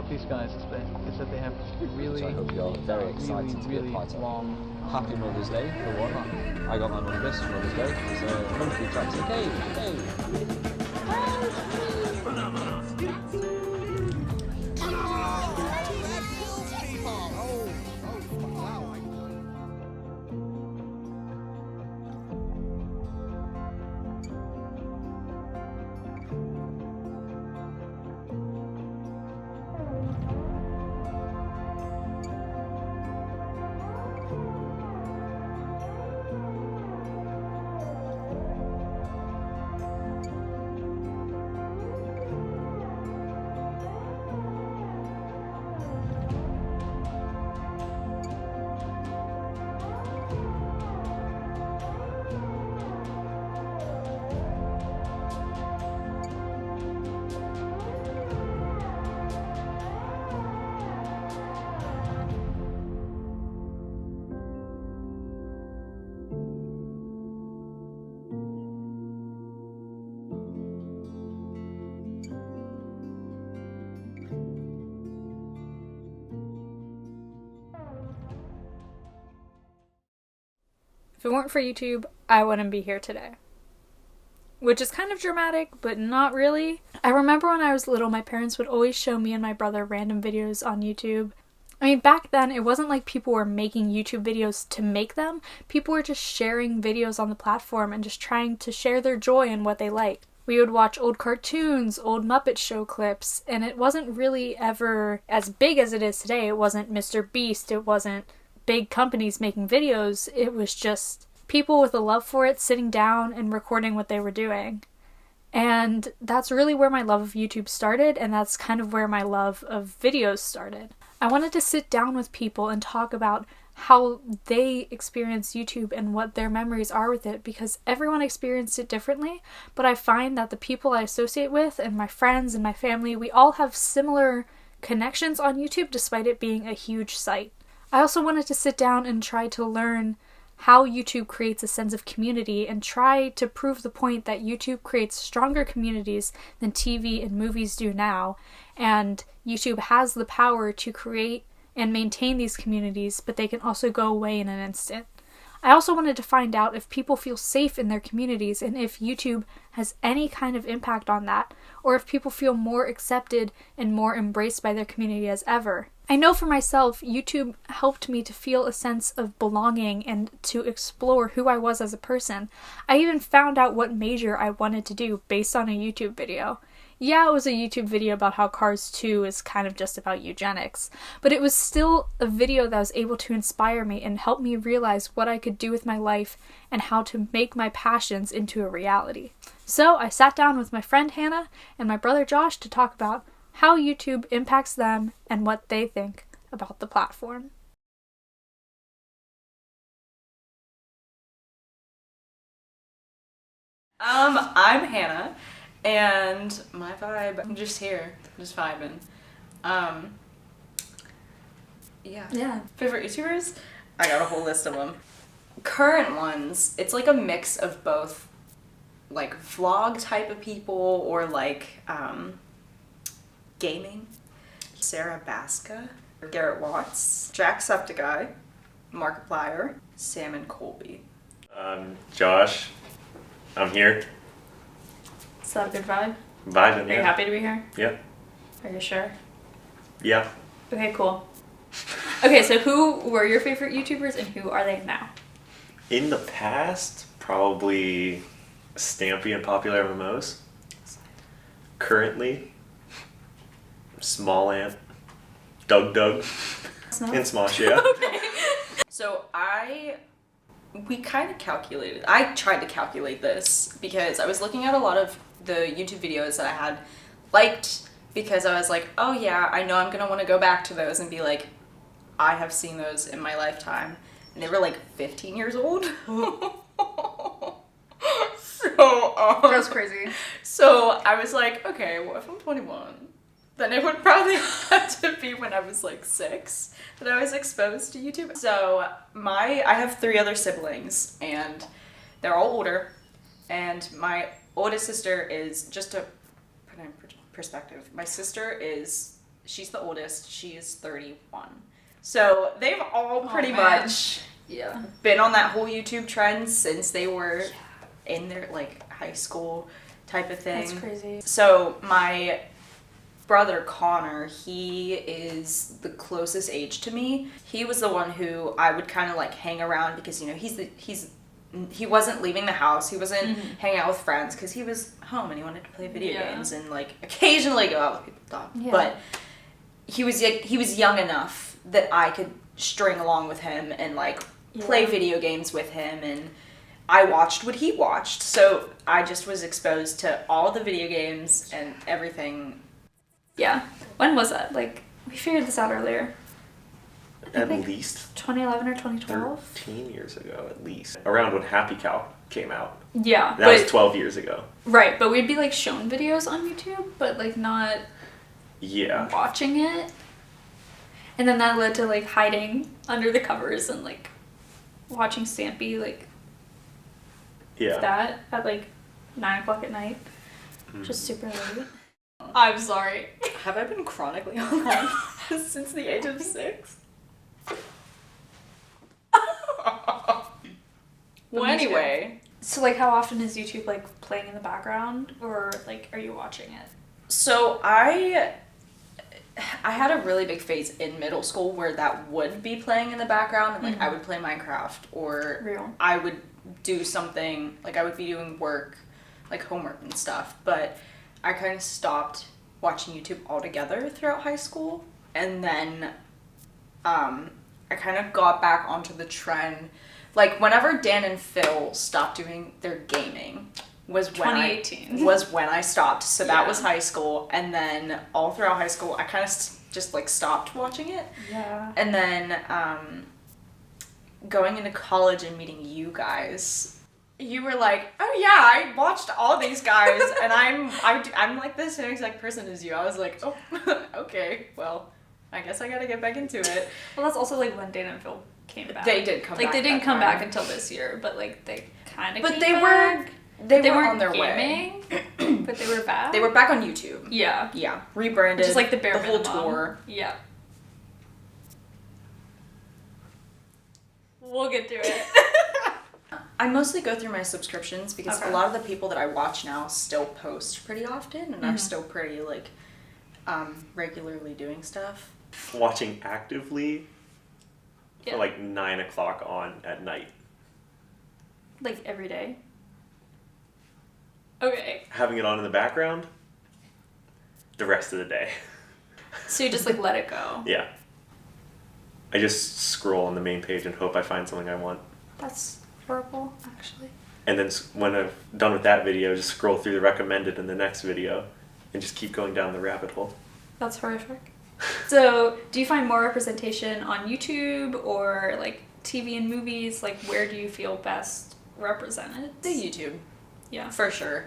these guys is that they have really, so I hope you're very excited to be a part of. long. Happy Mother's Day for one. I got my mum this for Mother's Day. It's a monkey traps a cake. Hey. If it weren't for YouTube, I wouldn't be here today. Which is kind of dramatic, but not really. I remember when I was little, my parents would always show me and my brother random videos on YouTube. I mean, back then, it wasn't like people were making YouTube videos to make them. People were just sharing videos on the platform and just trying to share their joy in what they liked. We would watch old cartoons, old Muppet Show clips, and it wasn't really ever as big as it is today. It wasn't Mr. Beast, it wasn't big companies making videos. It was just people with a love for it sitting down and recording what they were doing. And that's really where my love of YouTube started, and that's kind of where my love of videos started. I wanted to sit down with people and talk about how they experience YouTube and what their memories are with it, because everyone experienced it differently, but I find that the people I associate with and my friends and my family, we all have similar connections on YouTube despite it being a huge site. I also wanted to sit down and try to learn how YouTube creates a sense of community and try to prove the point that YouTube creates stronger communities than TV and movies do now, and YouTube has the power to create and maintain these communities, but they can also go away in an instant. I also wanted to find out if people feel safe in their communities and if YouTube has any kind of impact on that, or if people feel more accepted and more embraced by their community as ever. I know for myself, YouTube helped me to feel a sense of belonging and to explore who I was as a person. I even found out what major I wanted to do based on a YouTube video. Yeah, it was a YouTube video about how Cars 2 is kind of just about eugenics, but it was still a video that was able to inspire me and help me realize what I could do with my life and how to make my passions into a reality. So I sat down with my friend Hanna and my brother Josh to talk about how YouTube impacts them and what they think about the platform. I'm Hanna, and my vibe, I'm just here, just vibing. Yeah. Favorite YouTubers? I got a whole list of them. Current ones, it's like a mix of both, like vlog type of people or like gaming. Sarah Baska, Garrett Watts, Jacksepticeye, Markiplier, Sam and Colby. Josh, I'm here. Is that a good vibe? Vibing, Are you happy to be here? Yeah. Are you sure? Yeah. Okay, cool. Okay, so who were your favorite YouTubers and who are they now? In the past, probably Stampy and Popular MMOs. Currently, Small Ant, Doug, and Smosh, yeah. Okay. So we kind of calculated, I tried to calculate this because I was looking at a lot of the YouTube videos that I had liked, because I was like, oh yeah, I know I'm gonna want to go back to those and be like, I have seen those in my lifetime. And they were like 15 years old. That's crazy. So I was like, okay, well, if I'm 21, then it would probably have to be when I was like 6 that I was exposed to YouTube. So I have 3 other siblings, and they're all older, and my oldest sister is, just to put in perspective, my sister she's the oldest. She is 31. So they've all pretty much been on that whole YouTube trend since they were in their like high school type of thing. That's crazy. So my brother Connor, he is the closest age to me. He was the one who I would kind of like hang around because, you know, he wasn't leaving the house. He wasn't hanging out with friends because he was home and he wanted to play video games and like occasionally go out with people to talk. Yeah. But he was young enough that I could string along with him and like play video games with him, and I watched what he watched. So I just was exposed to all the video games and everything. Yeah. When was that? Like, we figured this out earlier. At least 2011 or 2012? 13 years ago, at least. Around when Happy Cow came out. Yeah. That was 12 years ago. Right, but we'd be like shown videos on YouTube, but like not watching it. And then that led to like hiding under the covers and like watching Stampy like that at like 9 o'clock at night. Just super late. I'm sorry. Have I been chronically online since the age of 6? Well, anyway. So like how often is YouTube like playing in the background, or like are you watching it? So I had a really big phase in middle school where that would be playing in the background, and like I would play Minecraft, or I would do something, like I would be doing work, like homework and stuff, but I kind of stopped watching YouTube altogether throughout high school, and then I kind of got back onto the trend, like whenever Dan and Phil stopped doing their gaming was when 2018 was when I stopped. So that was high school, and then all throughout high school I kind of just like stopped watching it. Yeah. And then going into college and meeting you guys, you were like, oh yeah, I watched all these guys and I'm like the same exact person as you. I was like, oh, okay, well, I guess I gotta get back into it. Well, that's also like when Dana and Phil came back. They did come back. Like they didn't come back until this year, but like they kind of. But they were on their gaming, way. But they were back. They were back on YouTube. Yeah. Yeah. Rebranded. Just like the whole tour. Yeah. We'll get to it. I mostly go through my subscriptions because a lot of the people that I watch now still post pretty often and are still pretty like regularly doing stuff. Watching actively for like 9 o'clock on at night. Like every day? Okay. Having it on in the background the rest of the day. So you just like let it go? Yeah. I just scroll on the main page and hope I find something I want. That's horrible, actually. And then when I've done with that video, just scroll through the recommended in the next video and just keep going down the rabbit hole. That's horrific. So, do you find more representation on YouTube or like TV and movies? Like, where do you feel best represented? The YouTube. Yeah. For sure.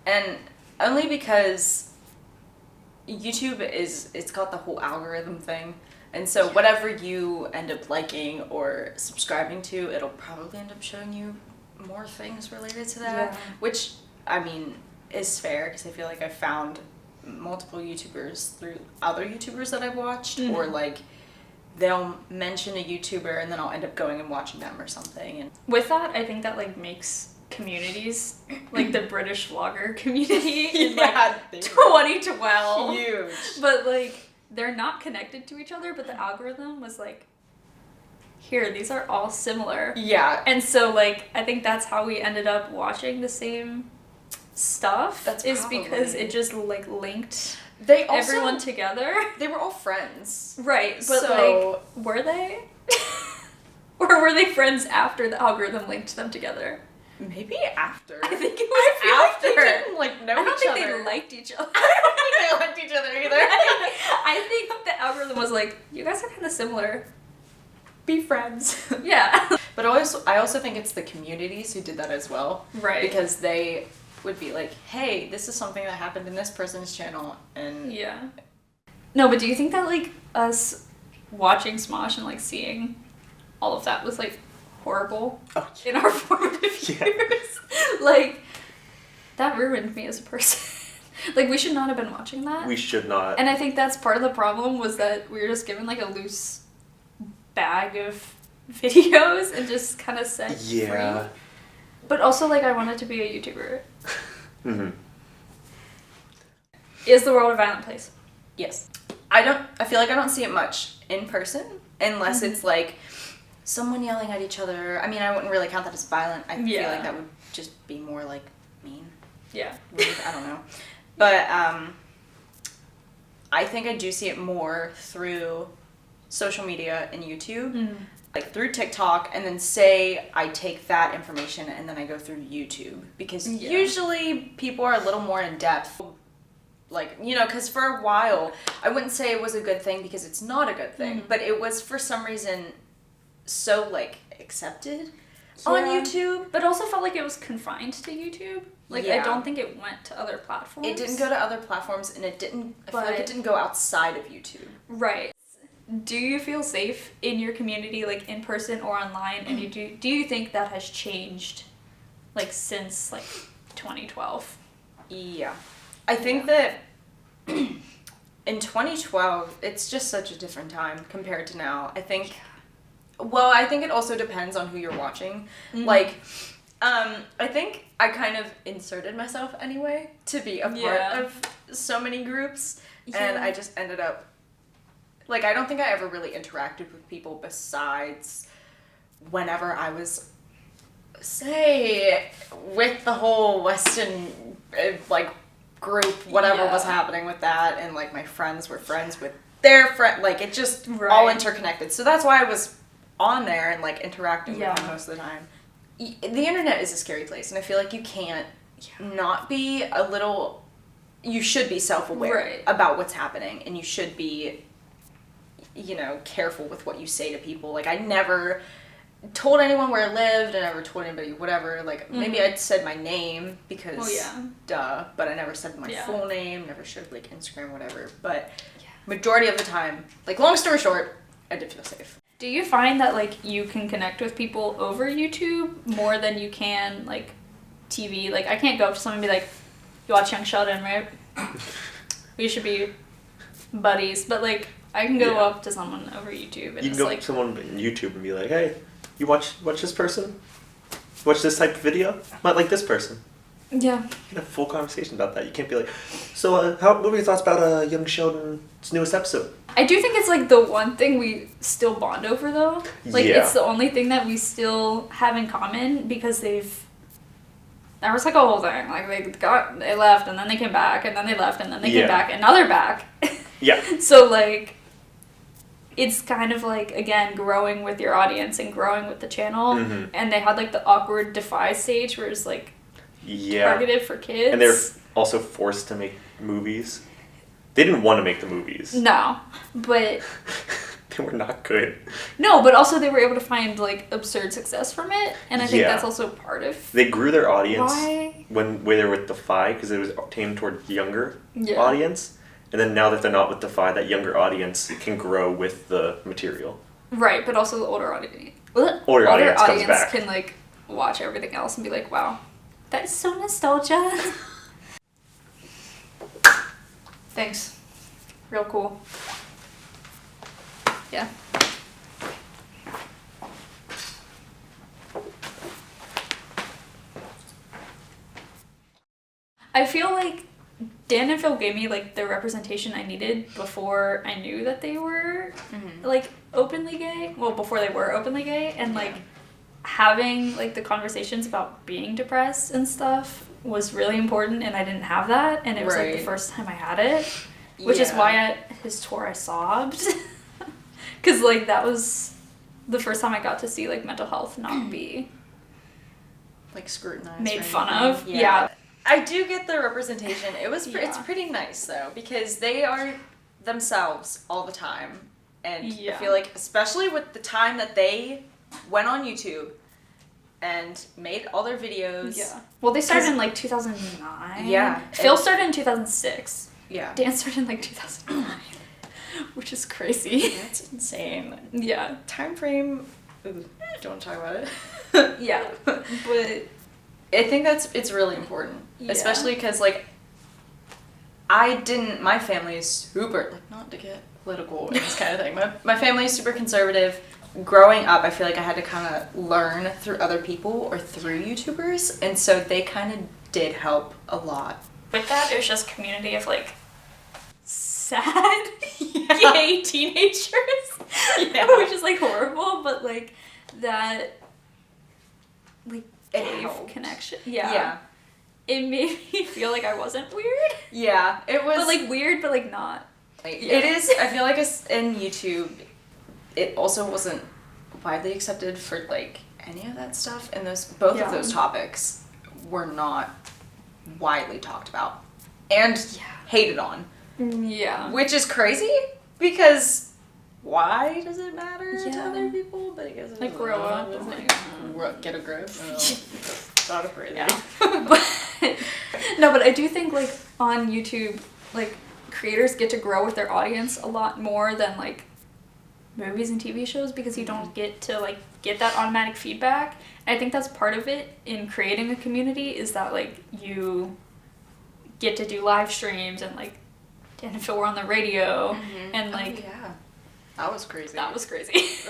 And only because YouTube it's got the whole algorithm thing. And so whatever you end up liking or subscribing to, it'll probably end up showing you more things related to that. Which, I mean, is fair because I feel like I've found multiple YouTubers through other YouTubers that I've watched, or like they'll mention a YouTuber and then I'll end up going and watching them or something. And with that, I think that like makes communities, like the British vlogger community in like 2012. Huge. But like they're not connected to each other, but the algorithm was like, here, these are all similar. Yeah. And so like I think that's how we ended up watching the same stuff. Because it just like linked everyone together. They were all friends. Right. But so, like, were they? Or were they friends after the algorithm linked them together? Maybe after. I think it was after. Like they didn't like know each other. I don't think they liked each other. I don't think they liked each other either. I think the algorithm was like, you guys are kind of similar. Be friends. Yeah. But I also think it's the communities who did that as well. Right. Because they would be like, hey, this is something that happened in this person's channel, and no, but do you think that like us watching Smosh and like seeing all of that was like horrible in our formative years? Like that ruined me as a person. Like, we should not have been watching that. We should not. And I think that's part of the problem, was that we were just given, like, a loose bag of videos and just kind of set free. But also, like, I wanted to be a YouTuber. Mm-hmm. Is the world a violent place? Yes. I feel like I don't see it much in person unless it's like someone yelling at each other. I mean, I wouldn't really count that as violent. I feel like that would just be more like mean. Yeah. Rude, I don't know. But I think I do see it more through social media and YouTube. Like through TikTok, and then say I take that information and then I go through YouTube, because usually people are a little more in depth. Like, you know, because for a while, I wouldn't say it was a good thing, because it's not a good thing, but it was for some reason so, like, accepted on YouTube. But also felt like it was confined to YouTube. Like, I don't think it went to other platforms. It didn't go to other platforms, and I feel like it didn't go outside of YouTube. Right. Do you feel safe in your community, like, in person or online? And do you think that has changed, like, since, like, 2012? Yeah. I think that in 2012, it's just such a different time compared to now. I think it also depends on who you're watching. Like, I think I kind of inserted myself anyway to be a part of so many groups, and I just ended up, like, I don't think I ever really interacted with people besides whenever I was, say, with the whole Weston, like, group, whatever was happening with that, and, like, my friends were friends with their friend, like, it just all interconnected. So that's why I was on there and, like, interacting with them most of the time. The internet is a scary place, and I feel like you can't not be a little, you should be self-aware about what's happening, and you should be, you know, careful with what you say to people. Like, I never told anyone where I lived, I never told anybody whatever. Like, maybe I'd said my name because, duh, but I never said my full name, never showed, like, Instagram, whatever. But majority of the time, like, long story short, I did feel safe. Do you find that, like, you can connect with people over YouTube more than you can, like, TV? Like, I can't go up to someone and be like, you watch Young Sheldon, right? We should be buddies. But, like, I can go up to someone over YouTube, and you can go up to someone on YouTube and be like, hey, you watch this person? Watch this type of video? Might like this person. Yeah. You can have a full conversation about that. You can't be like, so what were your thoughts about Young Sheldon's newest episode? I do think it's, like, the one thing we still bond over, though. Like, it's the only thing that we still have in common, because there was, like, a whole thing. Like, they left, and then they came back, and then they left, and then they came back, and now they're back. So, like, it's kind of, like, again, growing with your audience and growing with the channel. And they had, like, the awkward Defy stage where it's, like, targeted for kids. And they're also forced to make movies. They didn't want to make the movies. No, but... They were not good. No, but also they were able to find, like, absurd success from it. And I think that's also part of... They grew their audience when they were with Defy, because it was aimed toward younger audience. And then now that they're not with Defy, that younger audience can grow with the material. Right, but also the older audience. Older audience comes back. Can, like, watch everything else and be like, wow, that is so nostalgia. Thanks. Real cool. Yeah. I feel like Dan and Phil gave me, like, the representation I needed before I knew that they were, like, openly gay. Well, before they were openly gay. And, like, having, like, the conversations about being depressed and stuff was really important, and I didn't have that. And it was, like, the first time I had it. Which is why at his tour I sobbed. Because, like, that was the first time I got to see, like, mental health not be... like, scrutinized. Made fun of. Yeah. I do get the representation. It's pretty nice, though, because they are themselves all the time. And I feel like, especially with the time that they went on YouTube and made all their videos. Yeah. Well, they started in, like, 2009. Yeah. Phil started in 2006. Yeah. Dan started in, like, 2009. Which is crazy. That's insane. Yeah. Time frame. Ooh, don't want to talk about it. Yeah. But I think it's really important. Especially because, like, my family is super, like, not to get political and this kind of thing, my family is super conservative. Growing up, I feel like I had to kind of learn through other people or through YouTubers, and so they kind of did help a lot. With that, it was just community of, like, sad gay teenagers, which is, like, horrible, but, like, that, like, gay connection. Yeah. It made me feel like I wasn't weird. Yeah, it was. But, like, weird, but, like, not. It is, I feel like it's in YouTube, it also wasn't widely accepted for, like, any of that stuff, and both of those topics were not widely talked about and hated on. Yeah. Which is crazy, because why does it matter to other people? But I guess like, grow up. Get a grip. Not afraid. Yeah. But I do think, like, on YouTube, like, creators get to grow with their audience a lot more than, like, movies and TV shows, because you don't get to, like, get that automatic feedback. And I think that's part of it in creating a community, is that, like, you get to do live streams and, like, and if it were on the radio and, like... Oh, yeah. That was crazy.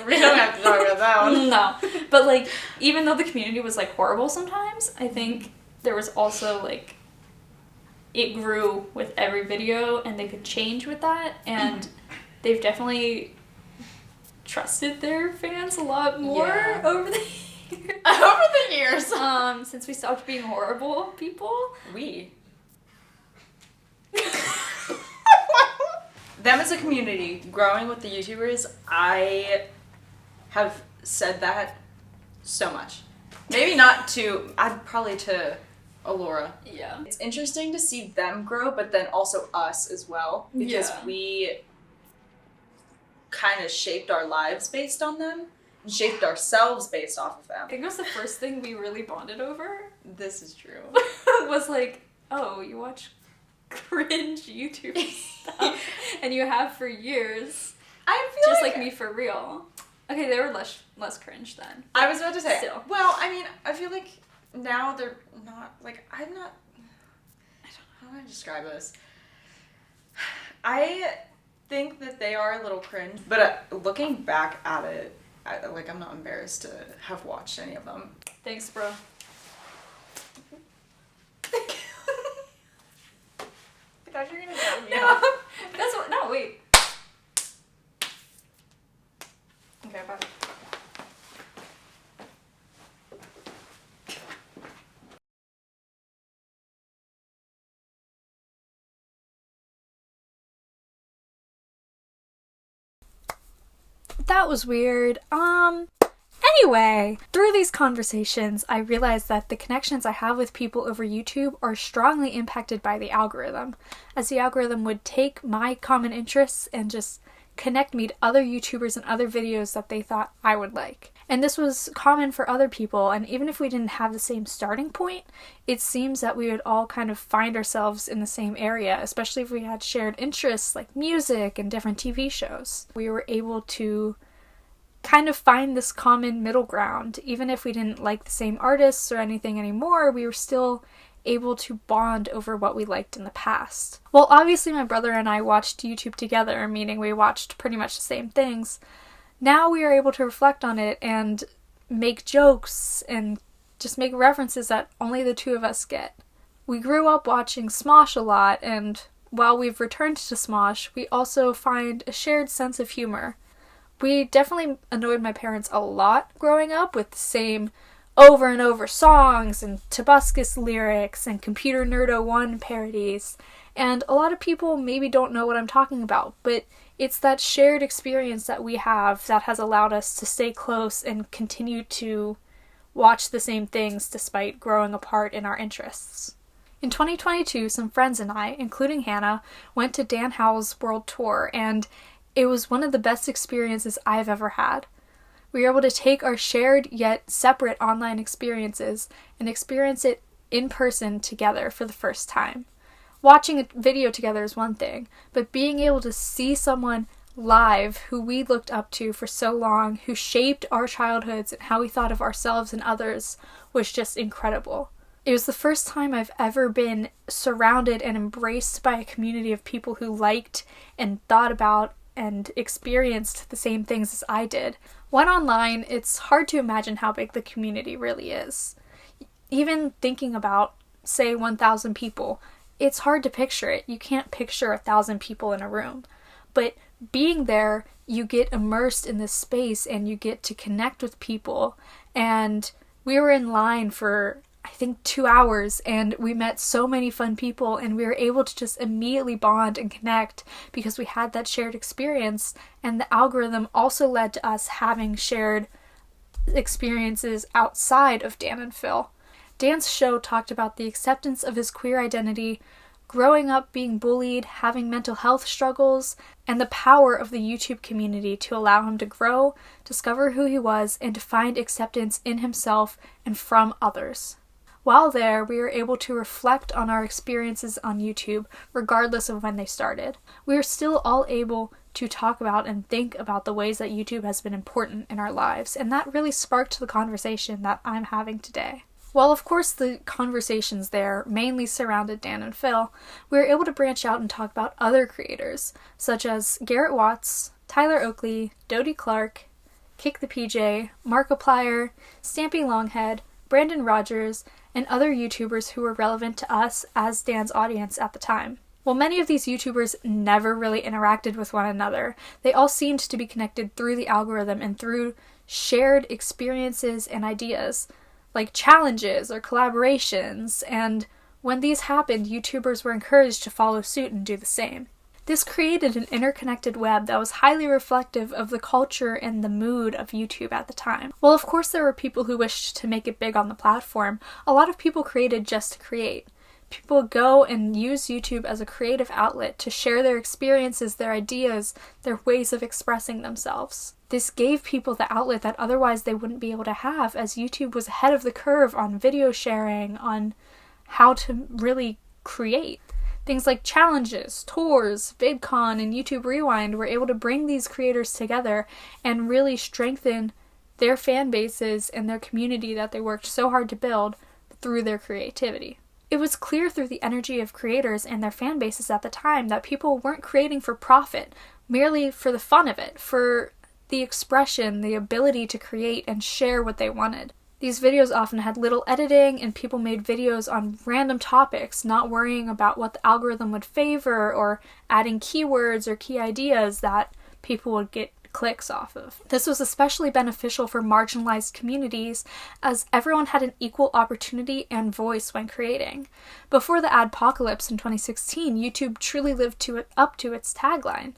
We don't have to talk about that one. No. But, like, even though the community was, like, horrible sometimes, I think there was also, like, it grew with every video, and they could change with that, and they've definitely trusted their fans a lot more over the years. Since we stopped being horrible people. Them as a community, growing with the YouTubers, I have said that so much. Maybe not to, probably to Elora. Yeah. It's interesting to see them grow, but then also us as well, because we kind of shaped our lives based on them, and shaped ourselves based off of them. I think it was the first thing we really bonded over. This is true. Was like, oh, you watch cringe YouTube stuff, and you have for years. I feel just like me for real. Okay, they were less cringe then. I was about to say. Still. Well, I mean, I feel like now they're not, like, I don't know how to describe this. I think that they are a little cringe, but looking back at it, I'm not embarrassed to have watched any of them. Thanks, bro. I thought you were gonna tell me. No, wait. Okay, bye. That was weird. Anyway, through these conversations, I realized that the connections I have with people over YouTube are strongly impacted by the algorithm, as the algorithm would take my common interests and just connect me to other YouTubers and other videos that they thought I would like. And this was common for other people, and even if we didn't have the same starting point, it seems that we would all kind of find ourselves in the same area, especially if we had shared interests like music and different TV shows. We were able to kind of find this common middle ground. Even if we didn't like the same artists or anything anymore, we were still able to bond over what we liked in the past. Well, obviously my brother and I watched YouTube together, meaning we watched pretty much the same things. Now we are able to reflect on it and make jokes and just make references that only the two of us get. We grew up watching Smosh a lot, and while we've returned to Smosh, we also find a shared sense of humor. We definitely annoyed my parents a lot growing up with the same over and over songs and Tobuscus lyrics and Computer Nerd 01 parodies. And a lot of people maybe don't know what I'm talking about, but it's that shared experience that we have that has allowed us to stay close and continue to watch the same things despite growing apart in our interests. In 2022, some friends and I, including Hanna, went to Dan Howell's world tour, and it was one of the best experiences I've ever had. We were able to take our shared yet separate online experiences and experience it in person together for the first time. Watching a video together is one thing, but being able to see someone live who we looked up to for so long, who shaped our childhoods and how we thought of ourselves and others, was just incredible. It was the first time I've ever been surrounded and embraced by a community of people who liked and thought about and experienced the same things as I did. When online, it's hard to imagine how big the community really is. Even thinking about, say, 1,000 people, it's hard to picture it. You can't picture 1,000 people in a room. But being there, you get immersed in this space and you get to connect with people. And we were in line for, I think, 2 hours, and we met so many fun people, and we were able to just immediately bond and connect because we had that shared experience. And the algorithm also led to us having shared experiences outside of Dan and Phil. Dan's show talked about the acceptance of his queer identity, growing up being bullied, having mental health struggles, and the power of the YouTube community to allow him to grow, discover who he was, and to find acceptance in himself and from others. While there, we were able to reflect on our experiences on YouTube, regardless of when they started. We are still all able to talk about and think about the ways that YouTube has been important in our lives, and that really sparked the conversation that I'm having today. While of course the conversations there mainly surrounded Dan and Phil, we were able to branch out and talk about other creators, such as Garrett Watts, Tyler Oakley, Dodie Clark, Kick the PJ, Markiplier, Stampy Longhead, Brandon Rogers, and other YouTubers who were relevant to us as Dan's audience at the time. While many of these YouTubers never really interacted with one another, they all seemed to be connected through the algorithm and through shared experiences and ideas, like challenges or collaborations, and when these happened, YouTubers were encouraged to follow suit and do the same. This created an interconnected web that was highly reflective of the culture and the mood of YouTube at the time. While of course there were people who wished to make it big on the platform, a lot of people created just to create. People go and use YouTube as a creative outlet to share their experiences, their ideas, their ways of expressing themselves. This gave people the outlet that otherwise they wouldn't be able to have, as YouTube was ahead of the curve on video sharing, on how to really create. Things like challenges, tours, VidCon, and YouTube Rewind were able to bring these creators together and really strengthen their fan bases and their community that they worked so hard to build through their creativity. It was clear through the energy of creators and their fan bases at the time that people weren't creating for profit, merely for the fun of it, for the expression, the ability to create and share what they wanted. These videos often had little editing, and people made videos on random topics, not worrying about what the algorithm would favor or adding keywords or key ideas that people would get clicks off of. This was especially beneficial for marginalized communities, as everyone had an equal opportunity and voice when creating. Before the adpocalypse in 2016, YouTube truly lived up to its tagline,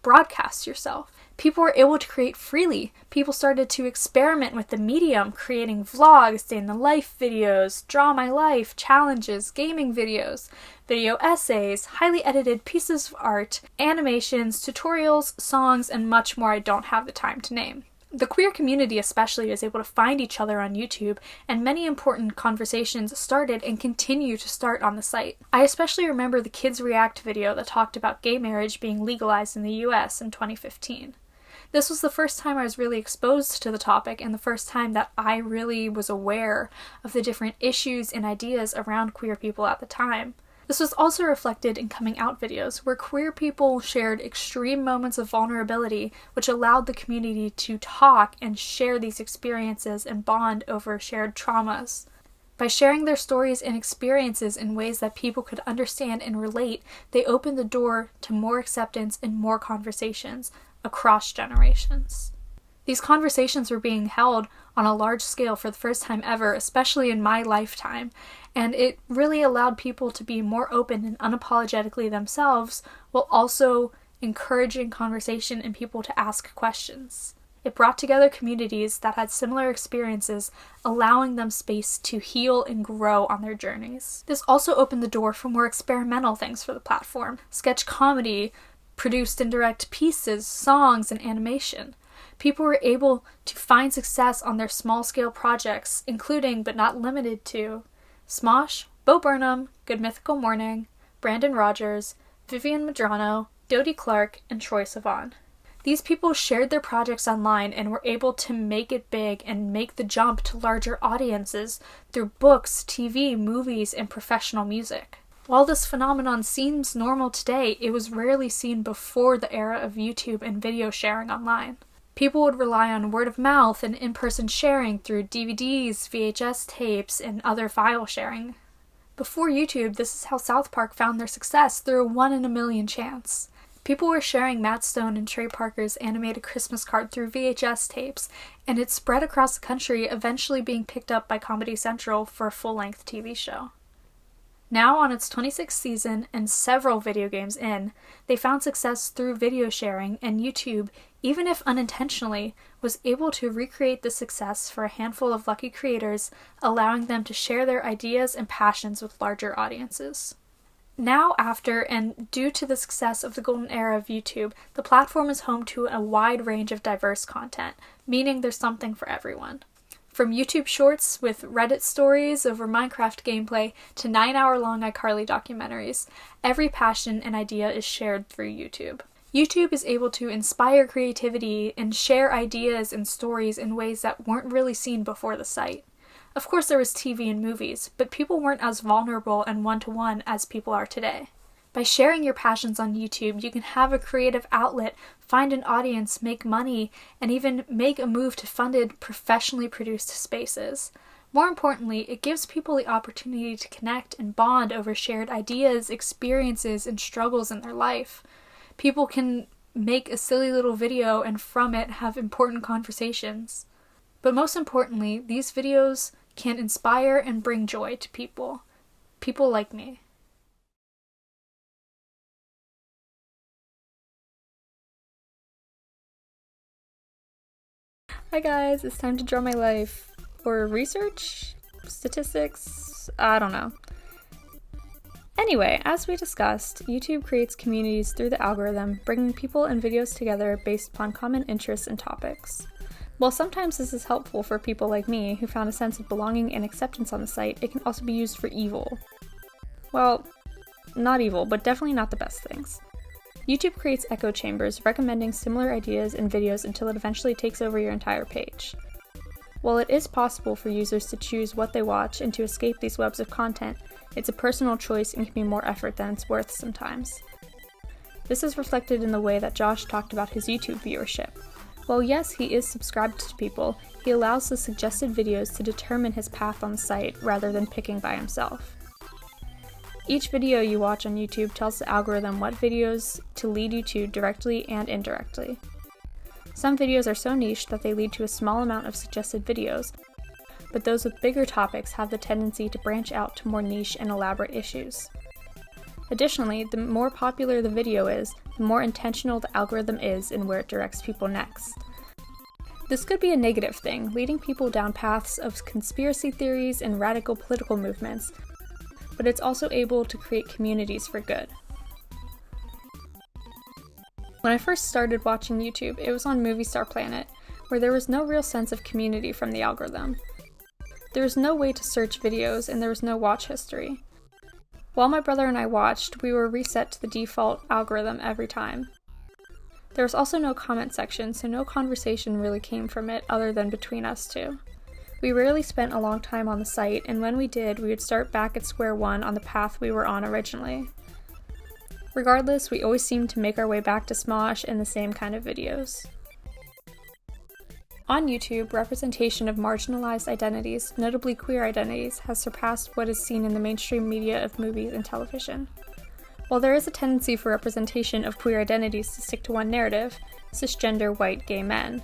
broadcast yourself. People were able to create freely. People started to experiment with the medium, creating vlogs, day in the life videos, draw my life, challenges, gaming videos, video essays, highly edited pieces of art, animations, tutorials, songs, and much more I don't have the time to name. The queer community especially is able to find each other on YouTube, and many important conversations started and continue to start on the site. I especially remember the Kids React video that talked about gay marriage being legalized in the US in 2015. This was the first time I was really exposed to the topic, and the first time that I really was aware of the different issues and ideas around queer people at the time. This was also reflected in coming out videos, where queer people shared extreme moments of vulnerability, which allowed the community to talk and share these experiences and bond over shared traumas. By sharing their stories and experiences in ways that people could understand and relate, they opened the door to more acceptance and more conversations across generations. These conversations were being held on a large scale for the first time ever, especially in my lifetime, and it really allowed people to be more open and unapologetically themselves, while also encouraging conversation and people to ask questions. It brought together communities that had similar experiences, allowing them space to heal and grow on their journeys. This also opened the door for more experimental things for the platform: sketch comedy, produced and direct pieces, songs, and animation. People were able to find success on their small-scale projects, including, but not limited to, Smosh, Bo Burnham, Good Mythical Morning, Brandon Rogers, Vivian Madrano, Dodie Clark, and Troye Sivan. These people shared their projects online and were able to make it big and make the jump to larger audiences through books, TV, movies, and professional music. While this phenomenon seems normal today, it was rarely seen before the era of YouTube and video sharing online. People would rely on word of mouth and in-person sharing through DVDs, VHS tapes, and other file sharing. Before YouTube, this is how South Park found their success, through a 1 in a million chance. People were sharing Matt Stone and Trey Parker's animated Christmas card through VHS tapes, and it spread across the country, eventually being picked up by Comedy Central for a full-length TV show. Now on its 26th season and several video games in, they found success through video sharing, and YouTube, even if unintentionally, was able to recreate this success for a handful of lucky creators, allowing them to share their ideas and passions with larger audiences. Now, after and due to the success of the golden era of YouTube, the platform is home to a wide range of diverse content, meaning there's something for everyone. From YouTube shorts with Reddit stories over Minecraft gameplay to 9-hour-long iCarly documentaries, every passion and idea is shared through YouTube. YouTube is able to inspire creativity and share ideas and stories in ways that weren't really seen before the site. Of course, there was TV and movies, but people weren't as vulnerable and one-to-one as people are today. By sharing your passions on YouTube, you can have a creative outlet, find an audience, make money, and even make a move to funded, professionally produced spaces. More importantly, it gives people the opportunity to connect and bond over shared ideas, experiences, and struggles in their life. People can make a silly little video and from it have important conversations. But most importantly, these videos can inspire and bring joy to people. People like me. Hi guys, it's time to draw my life. Or research? Statistics? I don't know. Anyway, as we discussed, YouTube creates communities through the algorithm, bringing people and videos together based upon common interests and topics. While sometimes this is helpful for people like me who found a sense of belonging and acceptance on the site, it can also be used for evil. Well, not evil, but definitely not the best things. YouTube creates echo chambers, recommending similar ideas and videos until it eventually takes over your entire page. While it is possible for users to choose what they watch and to escape these webs of content, it's a personal choice and can be more effort than it's worth sometimes. This is reflected in the way that Josh talked about his YouTube viewership. While yes, he is subscribed to people, he allows the suggested videos to determine his path on the site rather than picking by himself. Each video you watch on YouTube tells the algorithm what videos to lead you to directly and indirectly. Some videos are so niche that they lead to a small amount of suggested videos, but those with bigger topics have the tendency to branch out to more niche and elaborate issues. Additionally, the more popular the video is, the more intentional the algorithm is in where it directs people next. This could be a negative thing, leading people down paths of conspiracy theories and radical political movements, but it's also able to create communities for good. When I first started watching YouTube, it was on Movie Star Planet, where there was no real sense of community from the algorithm. There was no way to search videos, and there was no watch history. While my brother and I watched, we were reset to the default algorithm every time. There was also no comment section, so no conversation really came from it other than between us two. We rarely spent a long time on the site, and when we did, we would start back at square one on the path we were on originally. Regardless, we always seemed to make our way back to Smosh and the same kind of videos. On YouTube, representation of marginalized identities, notably queer identities, has surpassed what is seen in the mainstream media of movies and television. While there is a tendency for representation of queer identities to stick to one narrative, cisgender white gay men.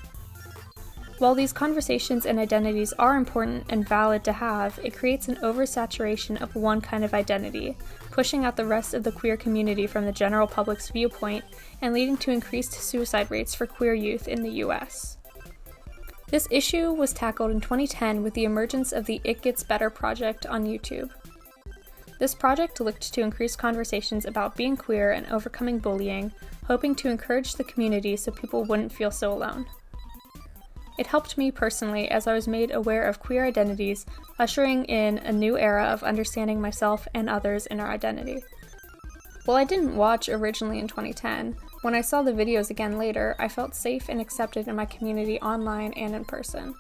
While these conversations and identities are important and valid to have, it creates an oversaturation of one kind of identity, pushing out the rest of the queer community from the general public's viewpoint and leading to increased suicide rates for queer youth in the US. This issue was tackled in 2010 with the emergence of the It Gets Better project on YouTube. This project looked to increase conversations about being queer and overcoming bullying, hoping to encourage the community so people wouldn't feel so alone. It helped me personally as I was made aware of queer identities, ushering in a new era of understanding myself and others in our identity. While I didn't watch originally in 2010, When I saw the videos again later, I felt safe and accepted in my community online and in person.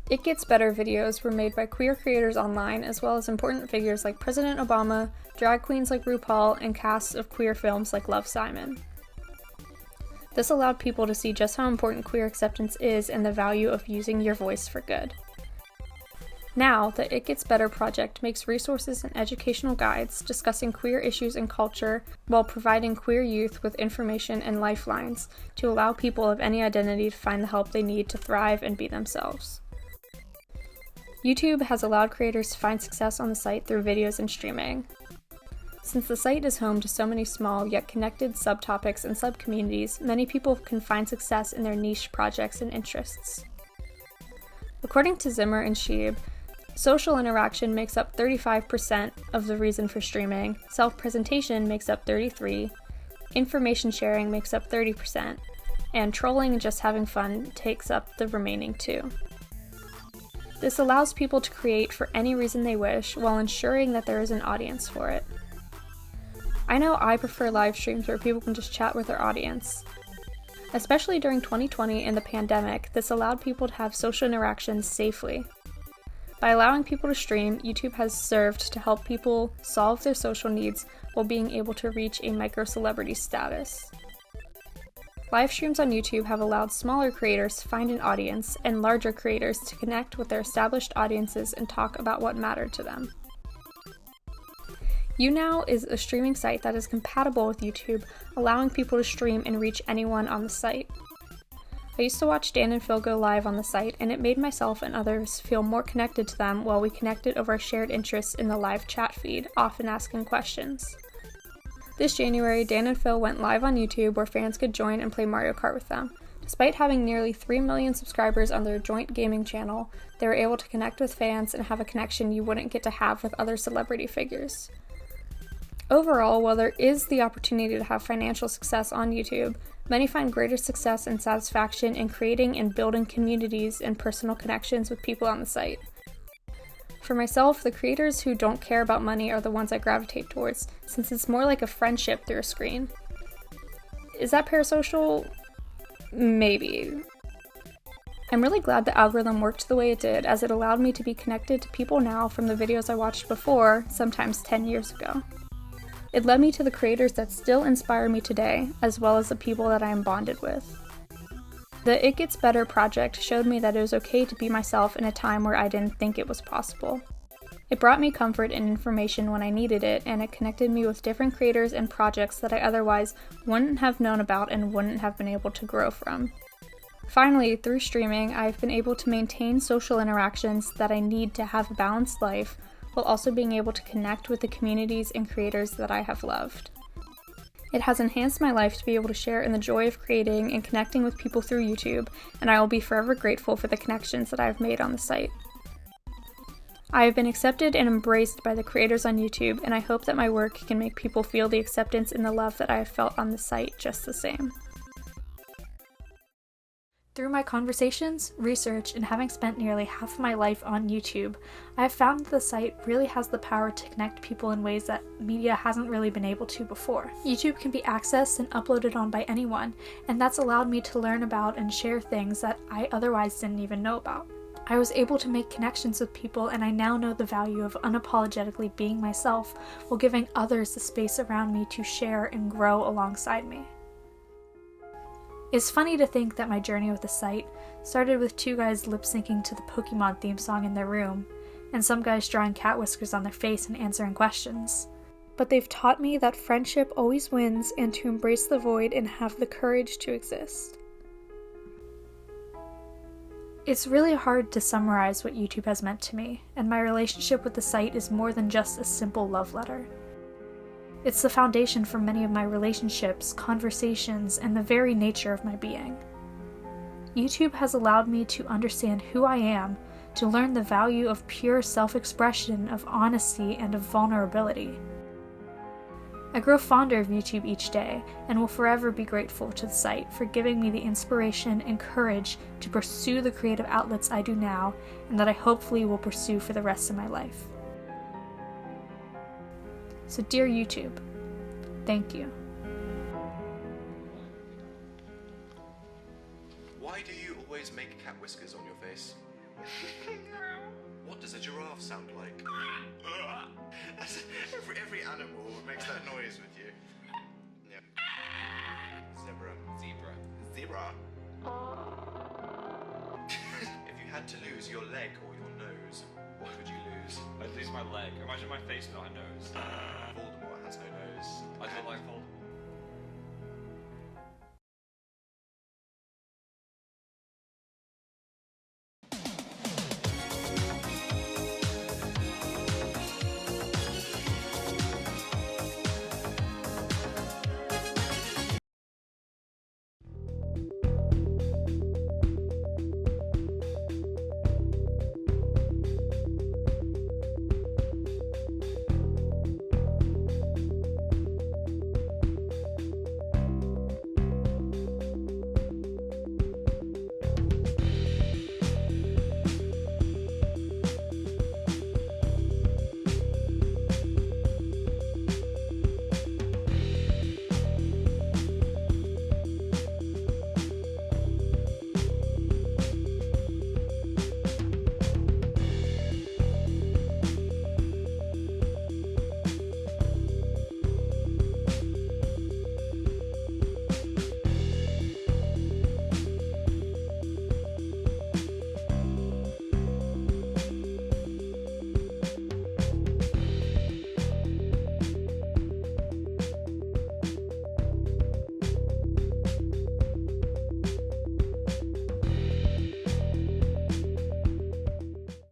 It Gets Better videos were made by queer creators online, as well as important figures like President Obama, drag queens like RuPaul, and casts of queer films like Love, Simon. This allowed people to see just how important queer acceptance is and the value of using your voice for good. Now, the It Gets Better project makes resources and educational guides discussing queer issues and culture while providing queer youth with information and lifelines to allow people of any identity to find the help they need to thrive and be themselves. YouTube has allowed creators to find success on the site through videos and streaming. Since the site is home to so many small yet connected subtopics and subcommunities, many people can find success in their niche projects and interests. According to Zimmer and Sheeb, social interaction makes up 35% of the reason for streaming, self-presentation makes up 33%, information sharing makes up 30%, and trolling and just having fun takes up the remaining 2%. This allows people to create for any reason they wish while ensuring that there is an audience for it. I know I prefer live streams where people can just chat with their audience. Especially during 2020 and the pandemic, this allowed people to have social interactions safely. By allowing people to stream, YouTube has served to help people solve their social needs while being able to reach a micro-celebrity status. Live streams on YouTube have allowed smaller creators to find an audience and larger creators to connect with their established audiences and talk about what mattered to them. YouNow is a streaming site that is compatible with YouTube, allowing people to stream and reach anyone on the site. I used to watch Dan and Phil go live on the site, and it made myself and others feel more connected to them while we connected over our shared interests in the live chat feed, often asking questions. This January, Dan and Phil went live on YouTube where fans could join and play Mario Kart with them. Despite having nearly 3 million subscribers on their joint gaming channel, they were able to connect with fans and have a connection you wouldn't get to have with other celebrity figures. Overall, while there is the opportunity to have financial success on YouTube, many find greater success and satisfaction in creating and building communities and personal connections with people on the site. For myself, the creators who don't care about money are the ones I gravitate towards, since it's more like a friendship through a screen. Is that parasocial? Maybe. I'm really glad the algorithm worked the way it did, as it allowed me to be connected to people now from the videos I watched before, sometimes 10 years ago. It led me to the creators that still inspire me today, as well as the people that I am bonded with. The It Gets Better project showed me that it was okay to be myself in a time where I didn't think it was possible. It brought me comfort and information when I needed it, and it connected me with different creators and projects that I otherwise wouldn't have known about and wouldn't have been able to grow from. Finally, through streaming, I've been able to maintain social interactions that I need to have a balanced life, while also being able to connect with the communities and creators that I have loved. It has enhanced my life to be able to share in the joy of creating and connecting with people through YouTube, and I will be forever grateful for the connections that I have made on the site. I have been accepted and embraced by the creators on YouTube, and I hope that my work can make people feel the acceptance and the love that I have felt on the site just the same. Through my conversations, research, and having spent nearly half of my life on YouTube, I have found that the site really has the power to connect people in ways that media hasn't really been able to before. YouTube can be accessed and uploaded on by anyone, and that's allowed me to learn about and share things that I otherwise didn't even know about. I was able to make connections with people, and I now know the value of unapologetically being myself while giving others the space around me to share and grow alongside me. It's funny to think that my journey with the site started with 2 guys lip-syncing to the Pokemon theme song in their room, and some guys drawing cat whiskers on their face and answering questions. But they've taught me that friendship always wins, and to embrace the void and have the courage to exist. It's really hard to summarize what YouTube has meant to me, and my relationship with the site is more than just a simple love letter. It's the foundation for many of my relationships, conversations, and the very nature of my being. YouTube has allowed me to understand who I am, to learn the value of pure self-expression, of honesty, and of vulnerability. I grow fonder of YouTube each day, and will forever be grateful to the site for giving me the inspiration and courage to pursue the creative outlets I do now, and that I hopefully will pursue for the rest of my life. So dear YouTube, thank you. Why do you always make cat whiskers on your face? What does a giraffe sound like? every animal makes that noise with you. Yeah. Zebra. If you had to lose your leg or your nose, what would you lose? I'd lose my leg. Imagine my face without a nose. Voldemort has no nose. I don't like Voldemort.